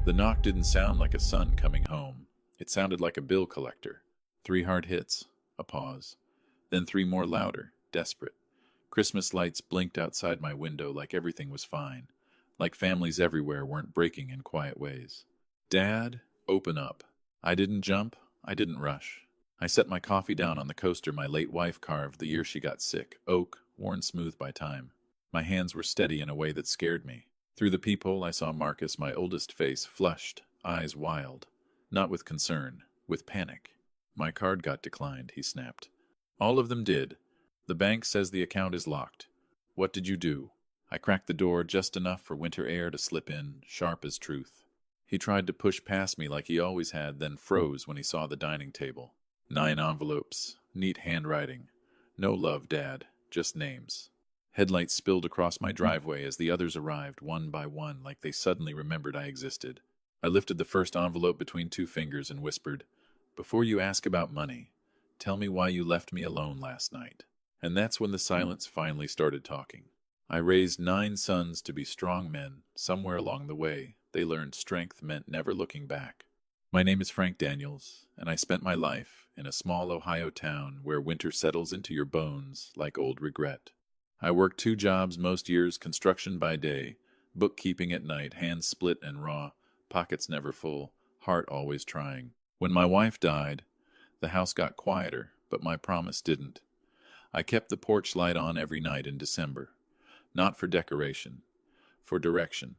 The knock didn't sound like a son coming home. It sounded like a bill collector. 3 hard hits, a pause, then 3 more louder, desperate. Christmas lights blinked outside my window like everything was fine, like families everywhere weren't breaking in quiet ways. Dad, open up. I didn't jump, I didn't rush. I set my coffee down on the coaster my late wife carved the year she got sick, oak, worn smooth by time. My hands were steady in a way that scared me. Through the peephole I saw Marcus, my oldest, face flushed, eyes wild. Not with concern, with panic. My card got declined, he snapped. All of them did. The bank says the account is locked. What did you do? I cracked the door just enough for winter air to slip in, sharp as truth. He tried to push past me like he always had, then froze when he saw the dining table. 9 envelopes, neat handwriting. No love, Dad, just names. Headlights spilled across my driveway as the others arrived one by one like they suddenly remembered I existed. I lifted the first envelope between 2 fingers and whispered, "Before you ask about money, tell me why you left me alone last night." And that's when the silence finally started talking. I raised 9 sons to be strong men. Somewhere along the way, they learned strength meant never looking back. My name is Frank Daniels, and I spent my life in a small Ohio town where winter settles into your bones like old regret. I worked 2 jobs most years, construction by day, bookkeeping at night, hands split and raw, pockets never full, heart always trying. When my wife died, the house got quieter, but my promise didn't. I kept the porch light on every night in December. Not for decoration, for direction.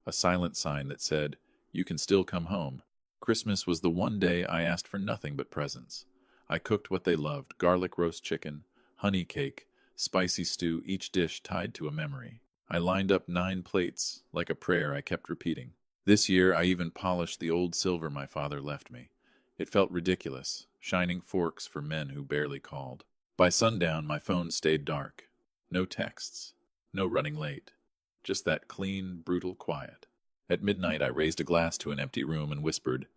A silent sign that said, "You can still come home." Christmas was the one day I asked for nothing but presents. I cooked what they loved, garlic roast chicken, honey cake, spicy stew, each dish tied to a memory. I lined up 9 plates, like a prayer I kept repeating. This year I even polished the old silver my father left me. It felt ridiculous, shining forks for men who barely called. By sundown my phone stayed dark. No texts, no running late. Just that clean, brutal quiet. At midnight I raised a glass to an empty room and whispered,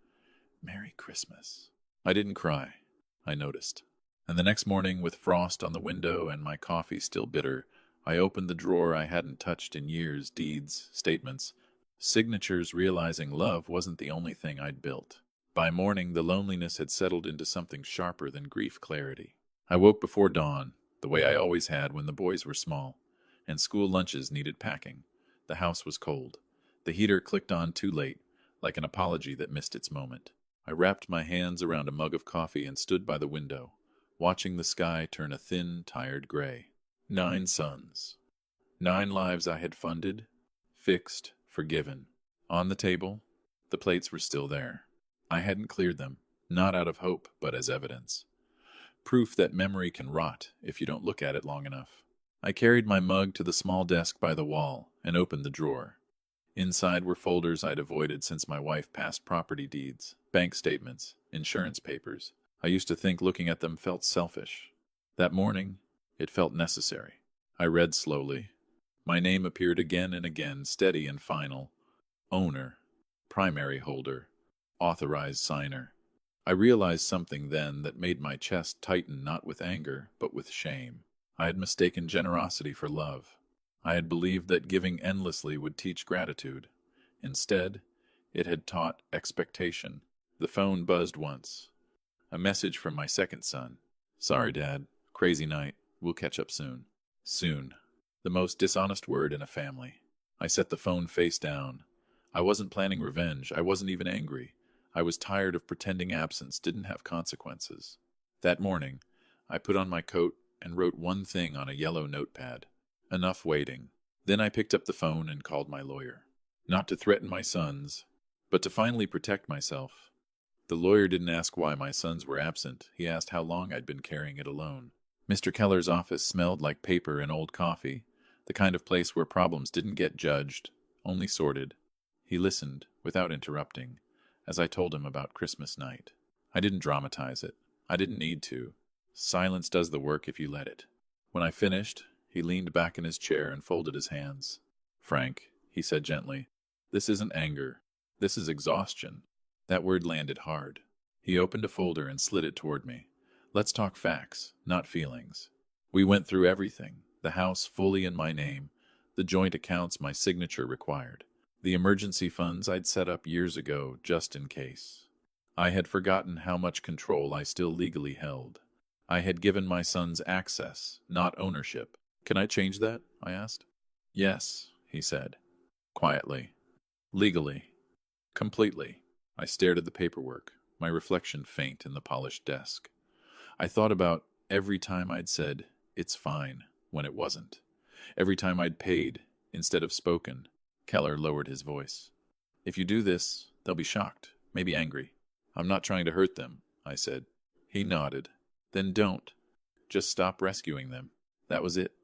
"Merry Christmas." I didn't cry. I noticed. And the next morning, with frost on the window and my coffee still bitter, I opened the drawer I hadn't touched in years, deeds, statements, signatures, realizing love wasn't the only thing I'd built. By morning, the loneliness had settled into something sharper than grief clarity. I woke before dawn, the way I always had when the boys were small, and school lunches needed packing. The house was cold. The heater clicked on too late, like an apology that missed its moment. I wrapped my hands around a mug of coffee and stood by the window, watching the sky turn a thin, tired gray. 9 sons. 9 lives I had funded, fixed, forgiven. On the table, the plates were still there. I hadn't cleared them, not out of hope, but as evidence. Proof that memory can rot if you don't look at it long enough. I carried my mug to the small desk by the wall and opened the drawer. Inside were folders I'd avoided since my wife passed property deeds, bank statements, insurance papers. I used to think looking at them felt selfish. That morning, it felt necessary. I read slowly. My name appeared again and again, steady and final. Owner, primary holder, authorized signer. I realized something then that made my chest tighten, not with anger, but with shame. I had mistaken generosity for love. I had believed that giving endlessly would teach gratitude. Instead, it had taught expectation. The phone buzzed once. A message from my second son. "Sorry, Dad. Crazy night. We'll catch up soon." Soon. The most dishonest word in a family. I set the phone face down. I wasn't planning revenge. I wasn't even angry. I was tired of pretending absence didn't have consequences. That morning, I put on my coat and wrote one thing on a yellow notepad. Enough waiting. Then I picked up the phone and called my lawyer. Not to threaten my sons, but to finally protect myself. The lawyer didn't ask why my sons were absent. He asked how long I'd been carrying it alone. Mr. Keller's office smelled like paper and old coffee, the kind of place where problems didn't get judged, only sorted. He listened, without interrupting, as I told him about Christmas night. I didn't dramatize it. I didn't need to. Silence does the work if you let it. When I finished, he leaned back in his chair and folded his hands. "Frank," he said gently, "this isn't anger. This is exhaustion." That word landed hard. He opened a folder and slid it toward me. "Let's talk facts, not feelings." We went through everything. The house fully in my name, the joint accounts my signature required, The emergency funds I'd set up years ago just in case. I had forgotten how much control I still legally held. I had given my sons access, not ownership. Can I change that? I asked. Yes, he said, quietly. Legally. Completely. I stared at the paperwork, my reflection faint in the polished desk. I thought about every time I'd said, "It's fine," when it wasn't. Every time I'd paid instead of spoken. Keller lowered his voice. "If you do this, they'll be shocked, maybe angry." "I'm not trying to hurt them," I said. He nodded. "Then don't. Just stop rescuing them." That was it.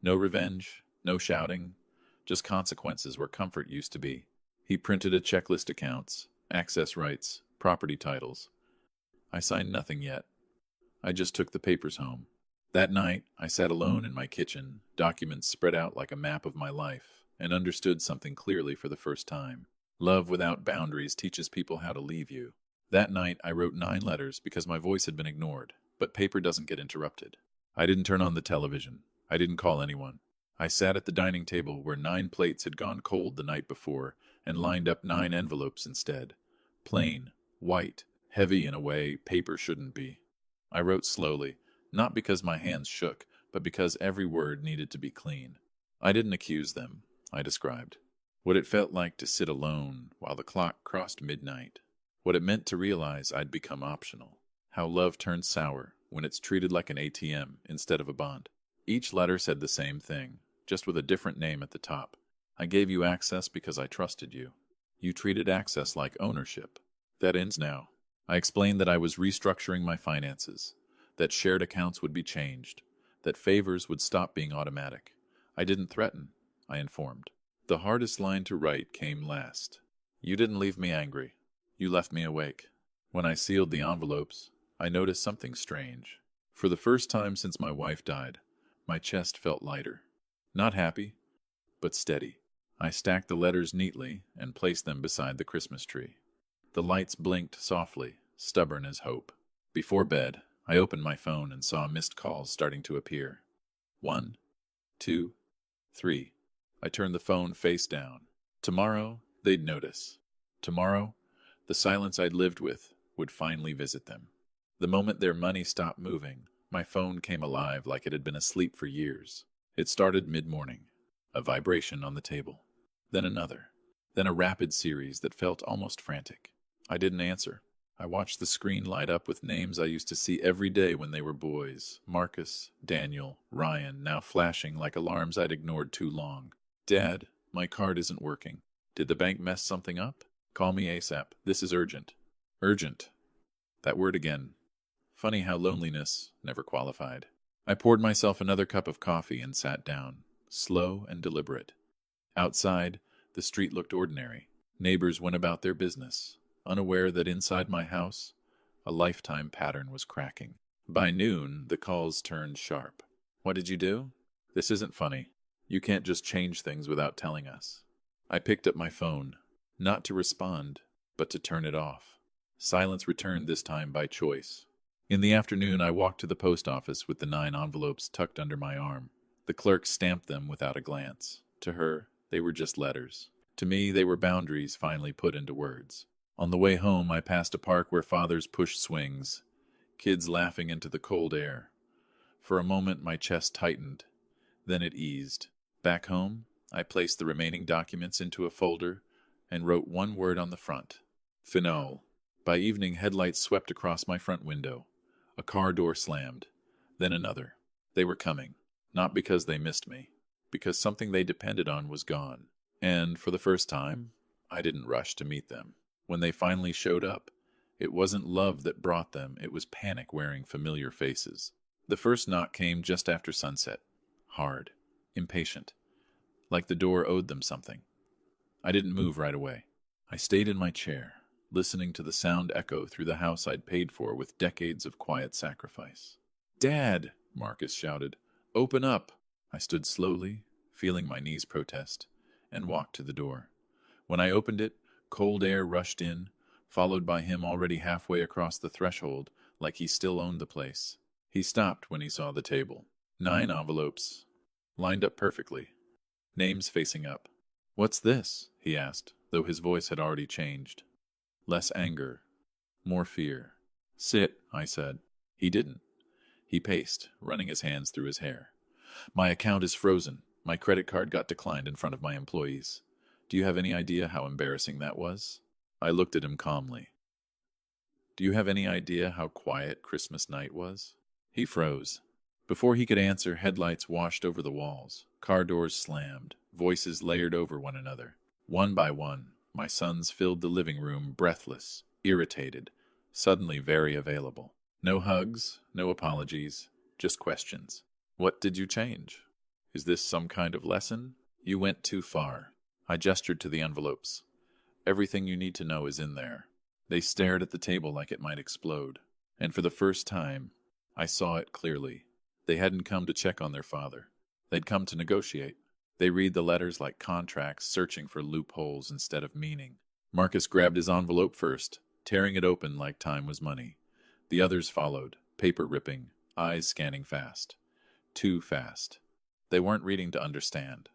No revenge, no shouting, just consequences where comfort used to be. He printed a checklist: accounts, access rights, property titles. I signed nothing yet. I just took the papers home. That night, I sat alone in my kitchen, documents spread out like a map of my life, and understood something clearly for the first time. Love without boundaries teaches people how to leave you. That night, I wrote 9 letters because my voice had been ignored, but paper doesn't get interrupted. I didn't turn on the television. I didn't call anyone. I sat at the dining table where 9 plates had gone cold the night before and lined up 9 envelopes instead. Plain, white, heavy in a way paper shouldn't be. I wrote slowly, not because my hands shook, but because every word needed to be clean. I didn't accuse them, I described. What it felt like to sit alone while the clock crossed midnight. What it meant to realize I'd become optional. How love turns sour when it's treated like an ATM instead of a bond. Each letter said the same thing, just with a different name at the top. I gave you access because I trusted you. You treated access like ownership. That ends now. I explained that I was restructuring my finances, that shared accounts would be changed, that favors would stop being automatic. I didn't threaten, I informed. The hardest line to write came last. You didn't leave me angry. You left me awake. When I sealed the envelopes, I noticed something strange. For the first time since my wife died, my chest felt lighter. Not happy, but steady. I stacked the letters neatly and placed them beside the Christmas tree. The lights blinked softly, stubborn as hope. Before bed, I opened my phone and saw missed calls starting to appear. 1, 2, 3. I turned the phone face down. Tomorrow, they'd notice. Tomorrow, the silence I'd lived with would finally visit them. The moment their money stopped moving, my phone came alive like it had been asleep for years. It started mid-morning, a vibration on the table. Then another. Then a rapid series that felt almost frantic. I didn't answer. I watched the screen light up with names I used to see every day when they were boys. Marcus, Daniel, Ryan, now flashing like alarms I'd ignored too long. "Dad, my card isn't working. Did the bank mess something up? Call me ASAP. This is urgent." Urgent. That word again. Funny how loneliness never qualified. I poured myself another cup of coffee and sat down, slow and deliberate. Outside, the street looked ordinary. Neighbors went about their business, unaware that inside my house, a lifetime pattern was cracking. By noon, the calls turned sharp. "What did you do? This isn't funny. You can't just change things without telling us." I picked up my phone, not to respond, but to turn it off. Silence returned this time by choice. In the afternoon, I walked to the post office with the 9 envelopes tucked under my arm. The clerk stamped them without a glance. To her, they were just letters. To me, they were boundaries finally put into words. On the way home, I passed a park where fathers pushed swings, kids laughing into the cold air. For a moment, my chest tightened. Then it eased. Back home, I placed the remaining documents into a folder and wrote one word on the front: Phenol. By evening, headlights swept across my front window. A car door slammed. Then another. They were coming. Not because they missed me. Because something they depended on was gone. And, for the first time, I didn't rush to meet them. When they finally showed up, it wasn't love that brought them, it was panic wearing familiar faces. The first knock came just after sunset. Hard. Impatient. Like the door owed them something. I didn't move right away. I stayed in my chair, listening to the sound echo through the house I'd paid for with decades of quiet sacrifice. "Dad!" Marcus shouted. "Open up!" I stood slowly, feeling my knees protest, and walked to the door. When I opened it, cold air rushed in, followed by him already halfway across the threshold, like he still owned the place. He stopped when he saw the table. 9 envelopes, lined up perfectly. Names facing up. "What's this?" he asked, though his voice had already changed. Less anger, more fear. "Sit," I said. He didn't. He paced, running his hands through his hair. "My account is frozen. My credit card got declined in front of my employees. Do you have any idea how embarrassing that was?" I looked at him calmly. "Do you have any idea how quiet Christmas night was?" He froze. Before he could answer, headlights washed over the walls. Car doors slammed. Voices layered over one another. One by one, my sons filled the living room, breathless, irritated, suddenly very available. No hugs, no apologies, just questions. "What did you change? Is this some kind of lesson? You went too far." I gestured to the envelopes. "Everything you need to know is in there." They stared at the table like it might explode. And for the first time, I saw it clearly. They hadn't come to check on their father. They'd come to negotiate. They read the letters like contracts, searching for loopholes instead of meaning. Marcus grabbed his envelope first, tearing it open like time was money. The others followed, paper ripping, eyes scanning fast. Too fast. They weren't reading to understand.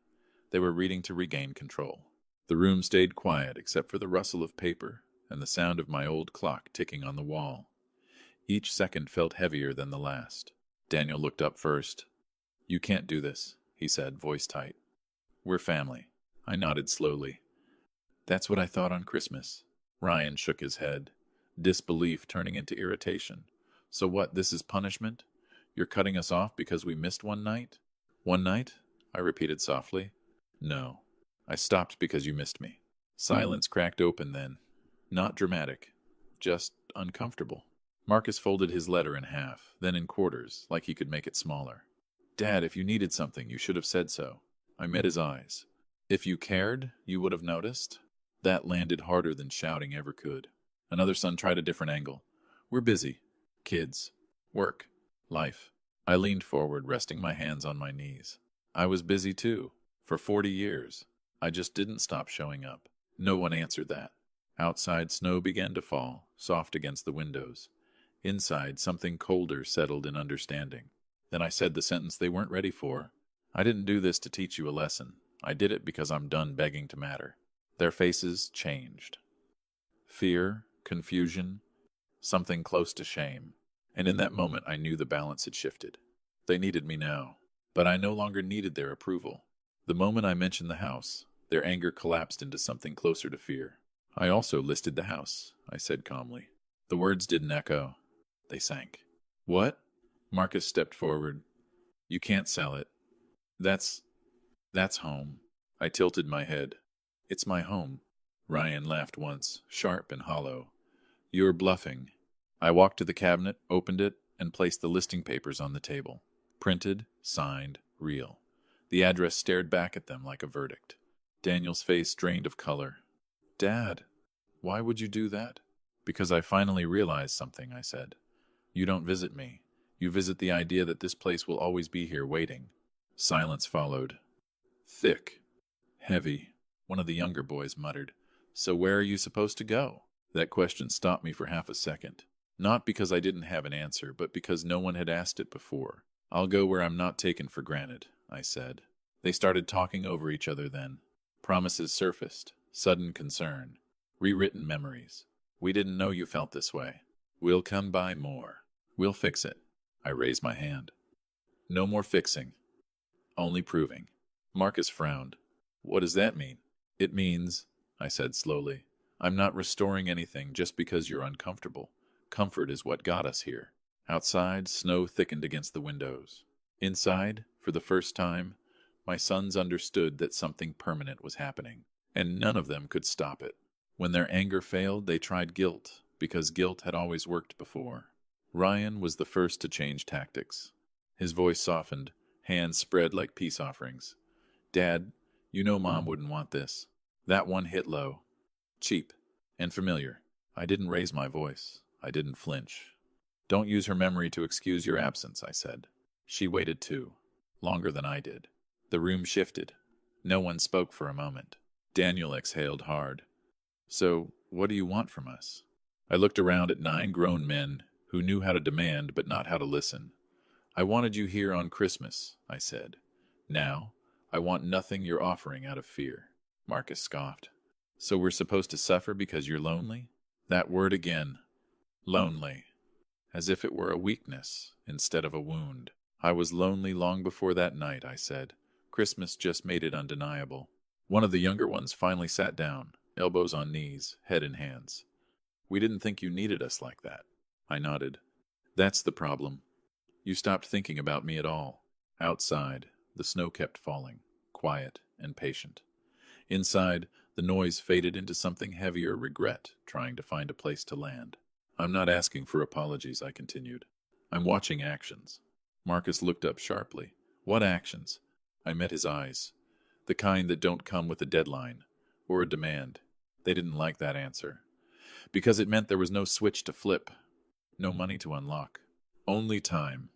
They were reading to regain control. The room stayed quiet except for the rustle of paper and the sound of my old clock ticking on the wall. Each second felt heavier than the last. Daniel looked up first. "You can't do this," he said, voice tight. "We're family." I nodded slowly. "That's what I thought on Christmas." Ryan shook his head, disbelief turning into irritation. "So what, this is punishment? You're cutting us off because we missed one night?" "One night?" I repeated softly. "No. I stopped because you missed me." Silence cracked open then. Not dramatic. Just uncomfortable. Marcus folded his letter in half, then in quarters, like he could make it smaller. "Dad, if you needed something, you should have said so." I met his eyes. "If you cared, you would have noticed." That landed harder than shouting ever could. Another son tried a different angle. "We're busy. Kids. Work. Life." I leaned forward, resting my hands on my knees. I was busy too. For 40 years. I just didn't stop showing up. No one answered that. Outside, snow began to fall, soft against the windows. Inside, something colder settled in understanding. Then I said the sentence they weren't ready for. "I didn't do this to teach you a lesson. I did it because I'm done begging to matter." Their faces changed. Fear, confusion, something close to shame. And in that moment I knew the balance had shifted. They needed me now, but I no longer needed their approval. The moment I mentioned the house, their anger collapsed into something closer to fear. "I also listed the house," I said calmly. The words didn't echo. They sank. "What?" Marcus stepped forward. "You can't sell it. That's home." I tilted my head. "It's my home." Ryan laughed once, sharp and hollow. "You're bluffing." I walked to the cabinet, opened it, and placed the listing papers on the table. Printed, signed, real. The address stared back at them like a verdict. Daniel's face drained of color. "Dad, why would you do that?" "Because I finally realized something," I said. "You don't visit me. You visit the idea that this place will always be here waiting." Silence followed. Thick. Heavy. One of the younger boys muttered, "So where are you supposed to go?" That question stopped me for half a second. Not because I didn't have an answer, but because no one had asked it before. "I'll go where I'm not taken for granted," I said. They started talking over each other then. Promises surfaced. Sudden concern. Rewritten memories. "We didn't know you felt this way. We'll come by more. We'll fix it." I raised my hand. "No more fixing. Only proving." Marcus frowned. "What does that mean?" "It means," I said slowly, "I'm not restoring anything just because you're uncomfortable. Comfort is what got us here." Outside, snow thickened against the windows. Inside, for the first time, my sons understood that something permanent was happening, and none of them could stop it. When their anger failed, they tried guilt, because guilt had always worked before. Ryan was the first to change tactics. His voice softened, hands spread like peace offerings. "Dad, you know Mom wouldn't want this." That one hit low. Cheap. And familiar. I didn't raise my voice. I didn't flinch. "Don't use her memory to excuse your absence," I said. She waited too. Longer than I did. The room shifted. No one spoke for a moment. Daniel exhaled hard. "So, what do you want from us?" I looked around at 9 grown men who knew how to demand but not how to listen. "I wanted you here on Christmas," I said. "Now, I want nothing you're offering out of fear." Marcus scoffed. So we're supposed to suffer because you're lonely? That word again. Lonely. As if it were a weakness instead of a wound. I was lonely long before that night, I said. Christmas just made it undeniable. One of the younger ones finally sat down, elbows on knees, head in hands. We didn't think you needed us like that. I nodded. That's the problem. You stopped thinking about me at all. Outside, the snow kept falling, quiet and patient. Inside, the noise faded into something heavier regret, trying to find a place to land. I'm not asking for apologies, I continued. I'm watching actions. Marcus looked up sharply. What actions? I met his eyes. The kind that don't come with a deadline or a demand. They didn't like that answer. Because it meant there was no switch to flip, no money to unlock. Only time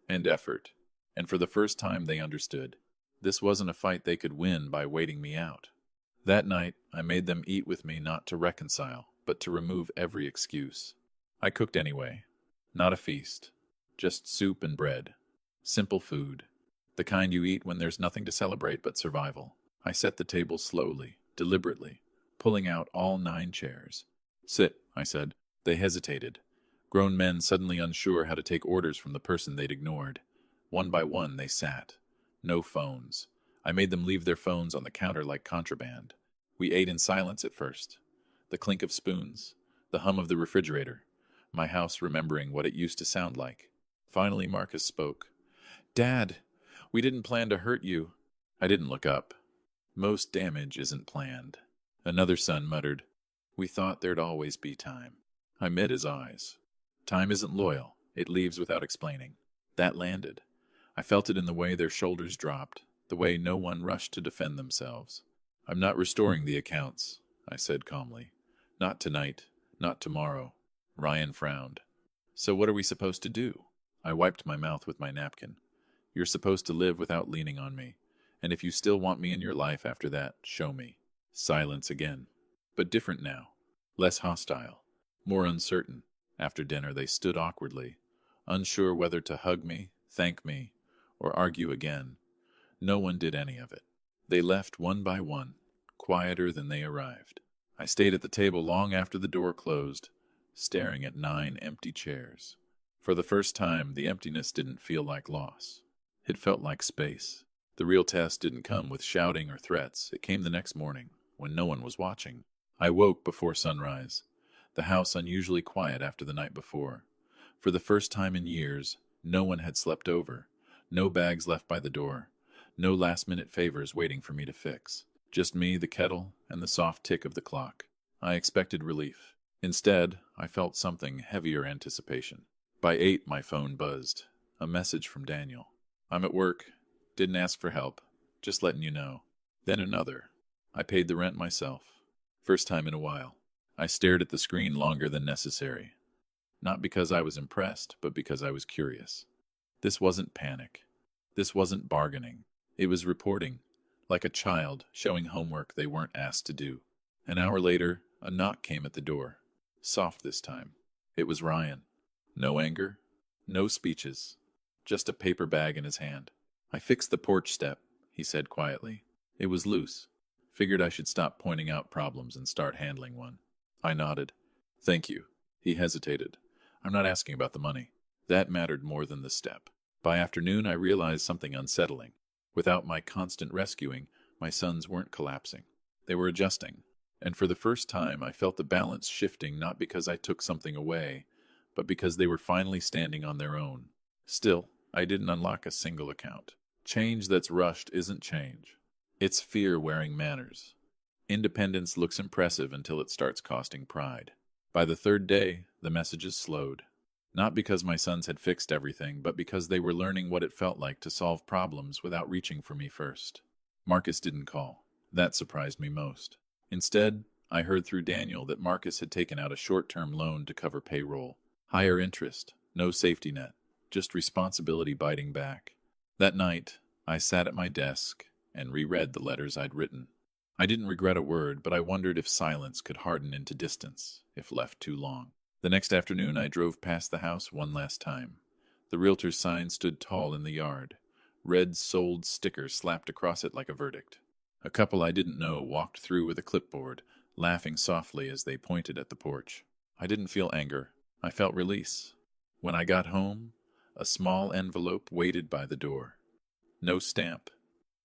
and effort. And for the first time they understood. This wasn't a fight they could win by waiting me out. That night, I made them eat with me not to reconcile, but to remove every excuse. I cooked anyway. Not a feast. Just soup and bread. Simple food. The kind you eat when there's nothing to celebrate but survival. I set the table slowly, deliberately, pulling out all 9 chairs. Sit, I said. They hesitated. Grown men suddenly unsure how to take orders from the person they'd ignored. One by one, they sat. No phones. I made them leave their phones on the counter like contraband. We ate in silence at first. The clink of spoons, the hum of the refrigerator, my house remembering what it used to sound like. Finally, Marcus spoke. Dad, we didn't plan to hurt you. I didn't look up. Most damage isn't planned. Another son muttered. We thought there'd always be time. I met his eyes. Time isn't loyal. It leaves without explaining. That landed. I felt it in the way their shoulders dropped, the way no one rushed to defend themselves. I'm not restoring the accounts, I said calmly. Not tonight, not tomorrow. Ryan frowned. So what are we supposed to do? I wiped my mouth with my napkin. You're supposed to live without leaning on me, and if you still want me in your life after that, show me. Silence again. But different now. Less hostile. More uncertain. After dinner they stood awkwardly, unsure whether to hug me, thank me, or argue again. No one did any of it. They left one by one, quieter than they arrived. I stayed at the table long after the door closed, staring at 9 empty chairs. For the first time, the emptiness didn't feel like loss. It felt like space. The real test didn't come with shouting or threats. It came the next morning, when no one was watching. I woke before sunrise, the house unusually quiet after the night before. For the first time in years, no one had slept over, no bags left by the door, no last-minute favors waiting for me to fix. Just me, the kettle, and the soft tick of the clock. I expected relief. Instead, I felt something heavier anticipation. By 8, my phone buzzed. A message from Daniel. I'm at work. Didn't ask for help. Just letting you know. Then another. I paid the rent myself. First time in a while. I stared at the screen longer than necessary. Not because I was impressed, but because I was curious. This wasn't panic. This wasn't bargaining. It was reporting, like a child showing homework they weren't asked to do. An hour later, a knock came at the door. Soft this time. It was Ryan. No anger, no speeches, just a paper bag in his hand. I fixed the porch step, he said quietly. It was loose. Figured I should stop pointing out problems and start handling one. I nodded. Thank you. He hesitated. I'm not asking about the money. That mattered more than the step. By afternoon, I realized something unsettling. Without my constant rescuing, my sons weren't collapsing. They were adjusting. And for the first time, I felt the balance shifting not because I took something away, but because they were finally standing on their own. Still, I didn't unlock a single account. Change that's rushed isn't change. It's fear wearing manners. Independence looks impressive until it starts costing pride. By the 3rd day, the messages slowed. Not because my sons had fixed everything, but because they were learning what it felt like to solve problems without reaching for me first. Marcus didn't call. That surprised me most. Instead, I heard through Daniel that Marcus had taken out a short-term loan to cover payroll. Higher interest, no safety net, just responsibility biting back. That night, I sat at my desk and reread the letters I'd written. I didn't regret a word, but I wondered if silence could harden into distance, if left too long. The next afternoon, I drove past the house one last time. The realtor's sign stood tall in the yard, red sold sticker slapped across it like a verdict. A couple I didn't know walked through with a clipboard, laughing softly as they pointed at the porch. I didn't feel anger. I felt release. When I got home, a small envelope waited by the door. No stamp.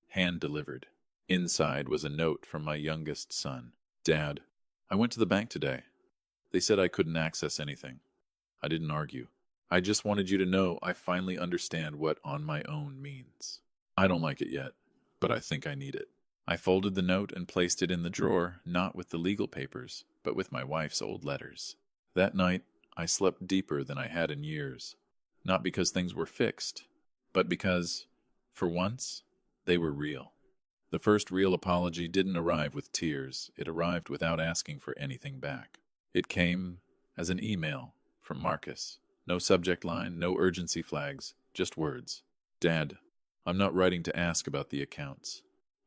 Hand delivered. Inside was a note from my youngest son. Dad, I went to the bank today. They said I couldn't access anything. I didn't argue. I just wanted you to know I finally understand what on my own means. I don't like it yet, but I think I need it. I folded the note and placed it in the drawer, not with the legal papers, but with my wife's old letters. That night, I slept deeper than I had in years. Not because things were fixed, but because, for once, they were real. The first real apology didn't arrive with tears. It arrived without asking for anything back. It came as an email from Marcus. No subject line, no urgency flags, just words. Dad, I'm not writing to ask about the accounts.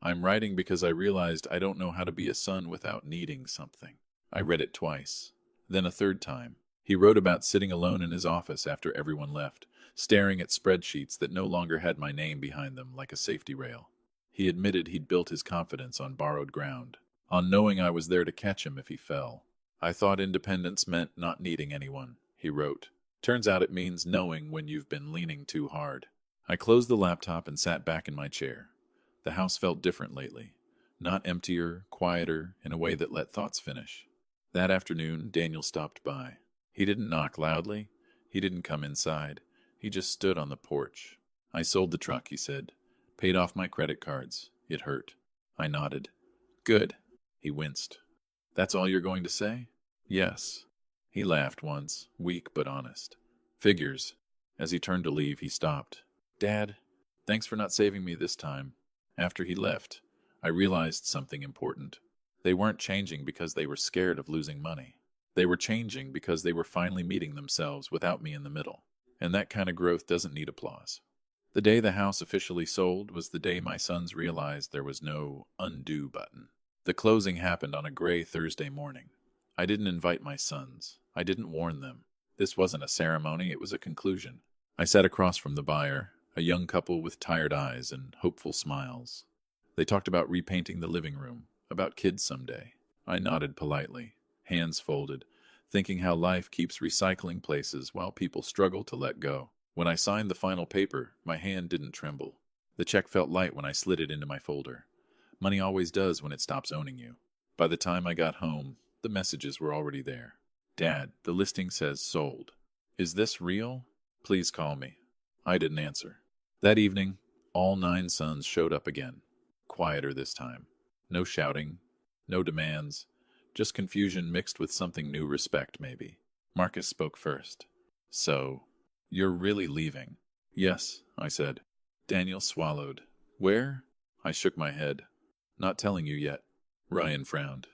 I'm writing because I realized I don't know how to be a son without needing something. I read it twice, then a third time. He wrote about sitting alone in his office after everyone left, staring at spreadsheets that no longer had my name behind them like a safety rail. He admitted he'd built his confidence on borrowed ground, on knowing I was there to catch him if he fell. I thought independence meant not needing anyone, he wrote. Turns out it means knowing when you've been leaning too hard. I closed the laptop and sat back in my chair. The house felt different lately. Not emptier, quieter, in a way that let thoughts finish. That afternoon, Daniel stopped by. He didn't knock loudly. He didn't come inside. He just stood on the porch. I sold the truck, he said. Paid off my credit cards. It hurt. I nodded. Good. He winced. That's all you're going to say? Yes. He laughed once, weak but honest. Figures. As he turned to leave, he stopped. Dad, thanks for not saving me this time. After he left, I realized something important. They weren't changing because they were scared of losing money. They were changing because they were finally meeting themselves without me in the middle. And that kind of growth doesn't need applause. The day the house officially sold was the day my sons realized there was no undo button. The closing happened on a gray Thursday morning. I didn't invite my sons. I didn't warn them. This wasn't a ceremony, it was a conclusion. I sat across from the buyer, a young couple with tired eyes and hopeful smiles. They talked about repainting the living room, about kids someday. I nodded politely, hands folded, thinking how life keeps recycling places while people struggle to let go. When I signed the final paper, my hand didn't tremble. The check felt light when I slid it into my folder. Money always does when it stops owning you. By the time I got home, the messages were already there. Dad, the listing says sold. Is this real? Please call me. I didn't answer. That evening, all 9 sons showed up again. Quieter this time. No shouting, no demands, just confusion mixed with something new, respect maybe. Marcus spoke first. So, you're really leaving? Yes, I said. Daniel swallowed. Where? I shook my head. Not telling you yet. Ryan frowned.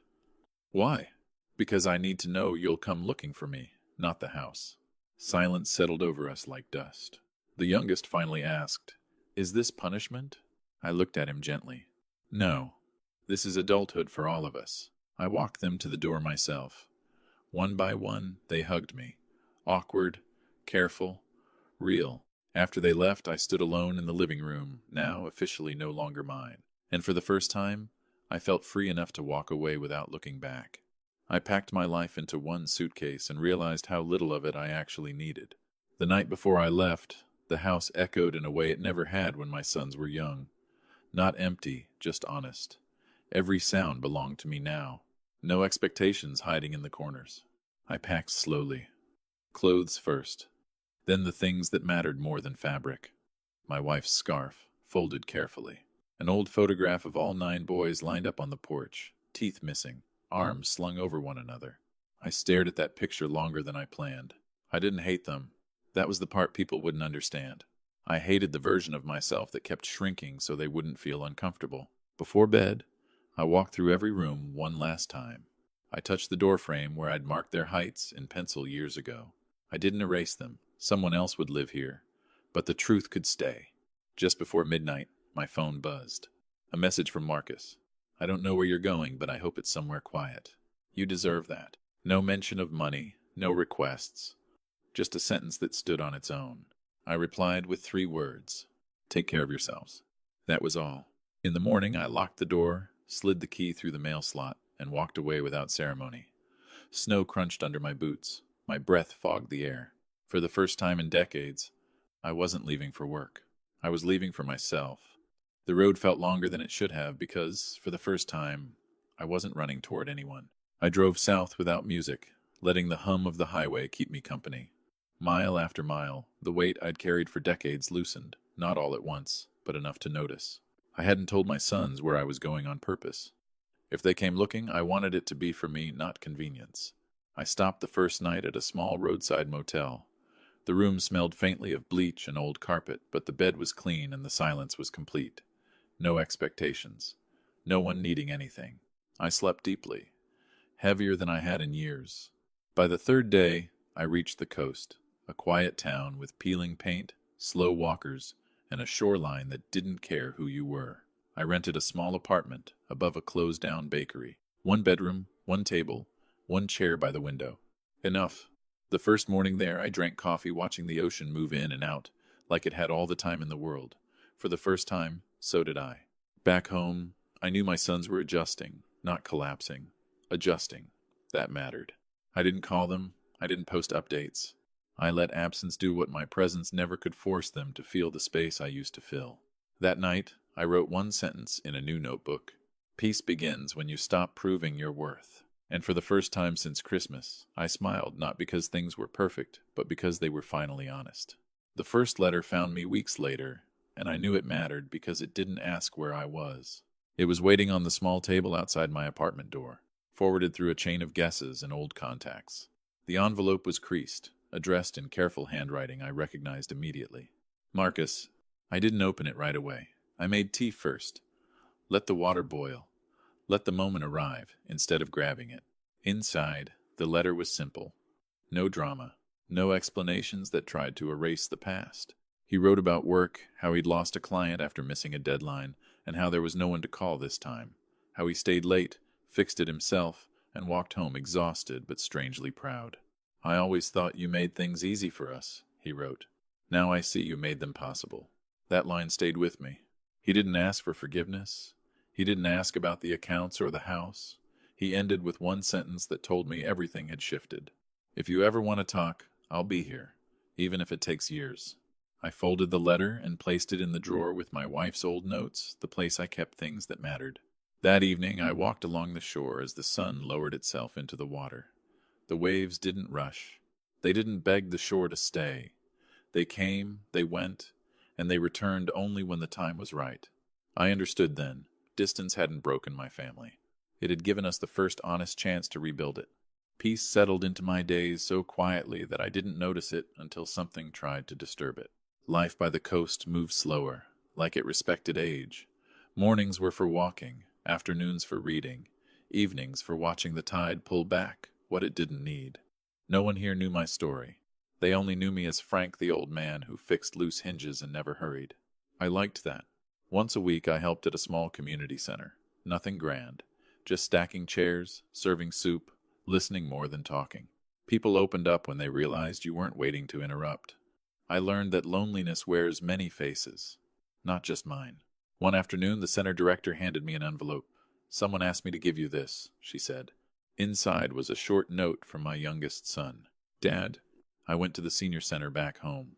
Why? Because I need to know you'll come looking for me, not the house. Silence settled over us like dust. The youngest finally asked, Is this punishment? I looked at him gently. No. This is adulthood for all of us. I walked them to the door myself. One by one, they hugged me. Awkward, careful, real. After they left, I stood alone in the living room, now officially no longer mine. And for the first time, I felt free enough to walk away without looking back. I packed my life into one suitcase and realized how little of it I actually needed. The night before I left, the house echoed in a way it never had when my sons were young. Not empty, just honest. Every sound belonged to me now. No expectations hiding in the corners. I packed slowly. Clothes first. Then the things that mattered more than fabric. My wife's scarf, folded carefully. An old photograph of all 9 boys lined up on the porch, teeth missing, arms slung over one another. I stared at that picture longer than I planned. I didn't hate them. That was the part people wouldn't understand. I hated the version of myself that kept shrinking so they wouldn't feel uncomfortable. Before bed, I walked through every room one last time. I touched the doorframe where I'd marked their heights in pencil years ago. I didn't erase them. Someone else would live here. But the truth could stay. Just before midnight, my phone buzzed. A message from Marcus. I don't know where you're going, but I hope it's somewhere quiet. You deserve that. No mention of money, no requests. Just a sentence that stood on its own. I replied with 3 words. Take care of yourselves. That was all. In the morning, I locked the door, slid the key through the mail slot, and walked away without ceremony. Snow crunched under my boots. My breath fogged the air. For the first time in decades, I wasn't leaving for work. I was leaving for myself. The road felt longer than it should have because, for the first time, I wasn't running toward anyone. I drove south without music, letting the hum of the highway keep me company. Mile after mile, the weight I'd carried for decades loosened, not all at once, but enough to notice. I hadn't told my sons where I was going on purpose. If they came looking, I wanted it to be for me, not convenience. I stopped the first night at a small roadside motel. The room smelled faintly of bleach and old carpet, but the bed was clean and the silence was complete. No expectations. No one needing anything. I slept deeply, heavier than I had in years. By the third day, I reached the coast, a quiet town with peeling paint, slow walkers, and a shoreline that didn't care who you were. I rented a small apartment above a closed-down bakery. One bedroom, one table, one chair by the window. Enough. The first morning there, I drank coffee watching the ocean move in and out, like it had all the time in the world. For the first time, so did I. Back home, I knew my sons were adjusting, not collapsing. Adjusting. That mattered. I didn't call them. I didn't post updates. I let absence do what my presence never could force them to feel the space I used to fill. That night, I wrote one sentence in a new notebook. Peace begins when you stop proving your worth. And for the first time since Christmas, I smiled not because things were perfect, but because they were finally honest. The first letter found me weeks later, and I knew it mattered because it didn't ask where I was. It was waiting on the small table outside my apartment door, forwarded through a chain of guesses and old contacts. The envelope was creased, addressed in careful handwriting I recognized immediately. Marcus. I didn't open it right away. I made tea first. Let the water boil. Let the moment arrive, instead of grabbing it. Inside, the letter was simple. No drama. No explanations that tried to erase the past. He wrote about work, how he'd lost a client after missing a deadline, and how there was no one to call this time. How he stayed late, fixed it himself, and walked home exhausted but strangely proud. I always thought you made things easy for us, he wrote. Now I see you made them possible. That line stayed with me. He didn't ask for forgiveness. He didn't ask about the accounts or the house. He ended with one sentence that told me everything had shifted. If you ever want to talk, I'll be here, even if it takes years. I folded the letter and placed it in the drawer with my wife's old notes, the place I kept things that mattered. That evening, I walked along the shore as the sun lowered itself into the water. The waves didn't rush. They didn't beg the shore to stay. They came, they went, and they returned only when the time was right. I understood then. Distance hadn't broken my family. It had given us the first honest chance to rebuild it. Peace settled into my days so quietly that I didn't notice it until something tried to disturb it. Life by the coast moved slower, like it respected age. Mornings were for walking, afternoons for reading, evenings for watching the tide pull back what it didn't need. No one here knew my story. They only knew me as Frank the old man who fixed loose hinges and never hurried. I liked that. Once a week I helped at a small community center. Nothing grand. Just stacking chairs, serving soup, listening more than talking. People opened up when they realized you weren't waiting to interrupt. I learned that loneliness wears many faces, not just mine. One afternoon, the center director handed me an envelope. Someone asked me to give you this, she said. Inside was a short note from my youngest son. Dad, I went to the senior center back home.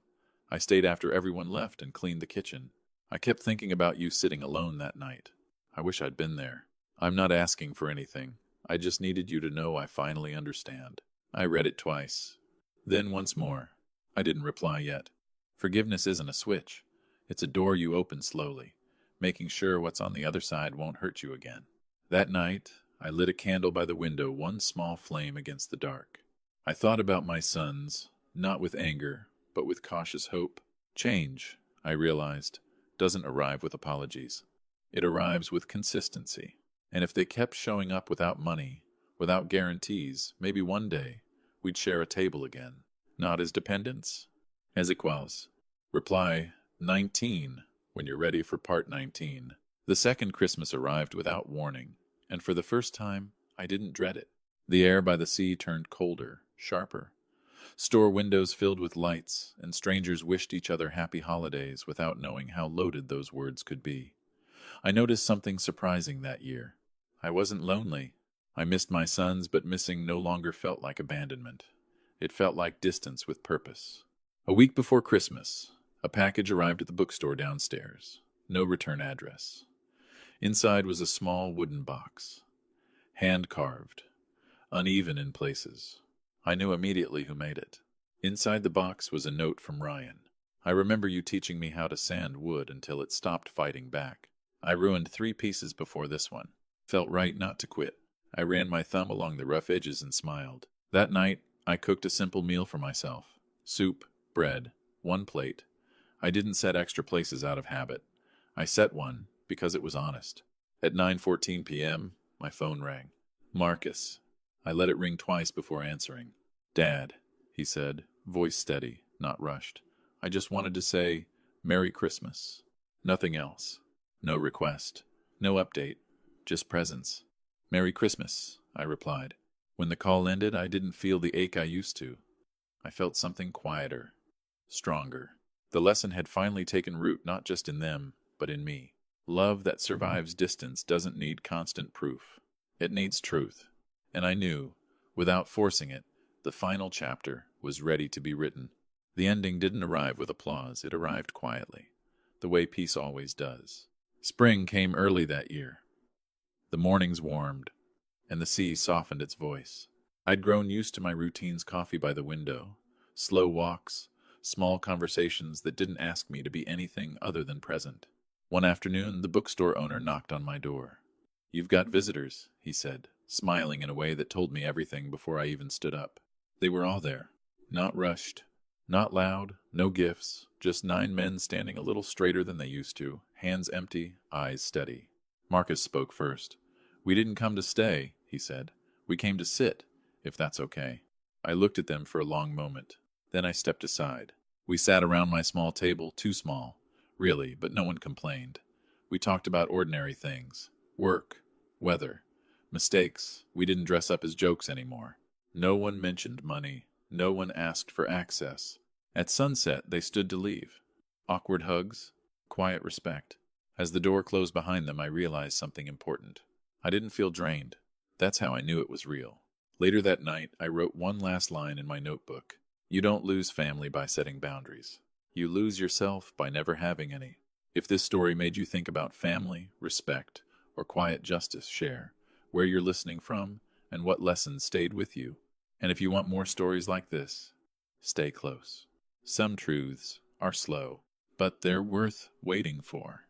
I stayed after everyone left and cleaned the kitchen. I kept thinking about you sitting alone that night. I wish I'd been there. I'm not asking for anything. I just needed you to know I finally understand. I read it twice. Then once more. I didn't reply yet. Forgiveness isn't a switch. It's a door you open slowly, making sure what's on the other side won't hurt you again. That night, I lit a candle by the window, one small flame against the dark. I thought about my sons, not with anger, but with cautious hope. Change, I realized, doesn't arrive with apologies. It arrives with consistency. And if they kept showing up without money, without guarantees, maybe one day we'd share a table again. Not as dependents, as equals. Reply 19 when you're ready for part 19. The second Christmas arrived without warning, and for the first time I didn't dread it. The air by the sea turned colder, sharper. Store windows filled with lights, and strangers wished each other happy holidays without knowing how loaded those words could be. I noticed something surprising that year. I wasn't lonely. I missed my sons, but missing no longer felt like abandonment. It felt like distance with purpose. A week before Christmas, a package arrived at the bookstore downstairs. No return address. Inside was a small wooden box, hand-carved, uneven in places. I knew immediately who made it. Inside the box was a note from Ryan. I remember you teaching me how to sand wood until it stopped fighting back. I ruined 3 pieces before this one. Felt right not to quit. I ran my thumb along the rough edges and smiled. That night, I cooked a simple meal for myself. Soup, bread, 1 plate. I didn't set extra places out of habit. I set one because it was honest. At 9:14 p.m., my phone rang. Marcus. I let it ring twice before answering. Dad, he said, voice steady, not rushed. I just wanted to say, Merry Christmas. Nothing else. No request. No update. Just presence. Merry Christmas, I replied. When the call ended, I didn't feel the ache I used to. I felt something quieter, stronger. The lesson had finally taken root not just in them, but in me. Love that survives distance doesn't need constant proof. It needs truth. And I knew, without forcing it, the final chapter was ready to be written. The ending didn't arrive with applause. It arrived quietly, the way peace always does. Spring came early that year. The mornings warmed, and the sea softened its voice. I'd grown used to my routines: coffee by the window, slow walks, small conversations that didn't ask me to be anything other than present. One afternoon, the bookstore owner knocked on my door. You've got visitors, he said, smiling in a way that told me everything before I even stood up. They were all there, not rushed, not loud, no gifts, just 9 men standing a little straighter than they used to, hands empty, eyes steady. Marcus spoke first. We didn't come to stay, he said. We came to sit, if that's okay. I looked at them for a long moment. Then I stepped aside. We sat around my small table, too small, really, but no one complained. We talked about ordinary things. Work, weather, mistakes. We didn't dress up as jokes anymore. No one mentioned money. No one asked for access. At sunset, they stood to leave. Awkward hugs, quiet respect. As the door closed behind them, I realized something important. I didn't feel drained. That's how I knew it was real. Later that night, I wrote one last line in my notebook. You don't lose family by setting boundaries. You lose yourself by never having any. If this story made you think about family, respect, or quiet justice, share where you're listening from and what lessons stayed with you. And if you want more stories like this, stay close. Some truths are slow, but they're worth waiting for.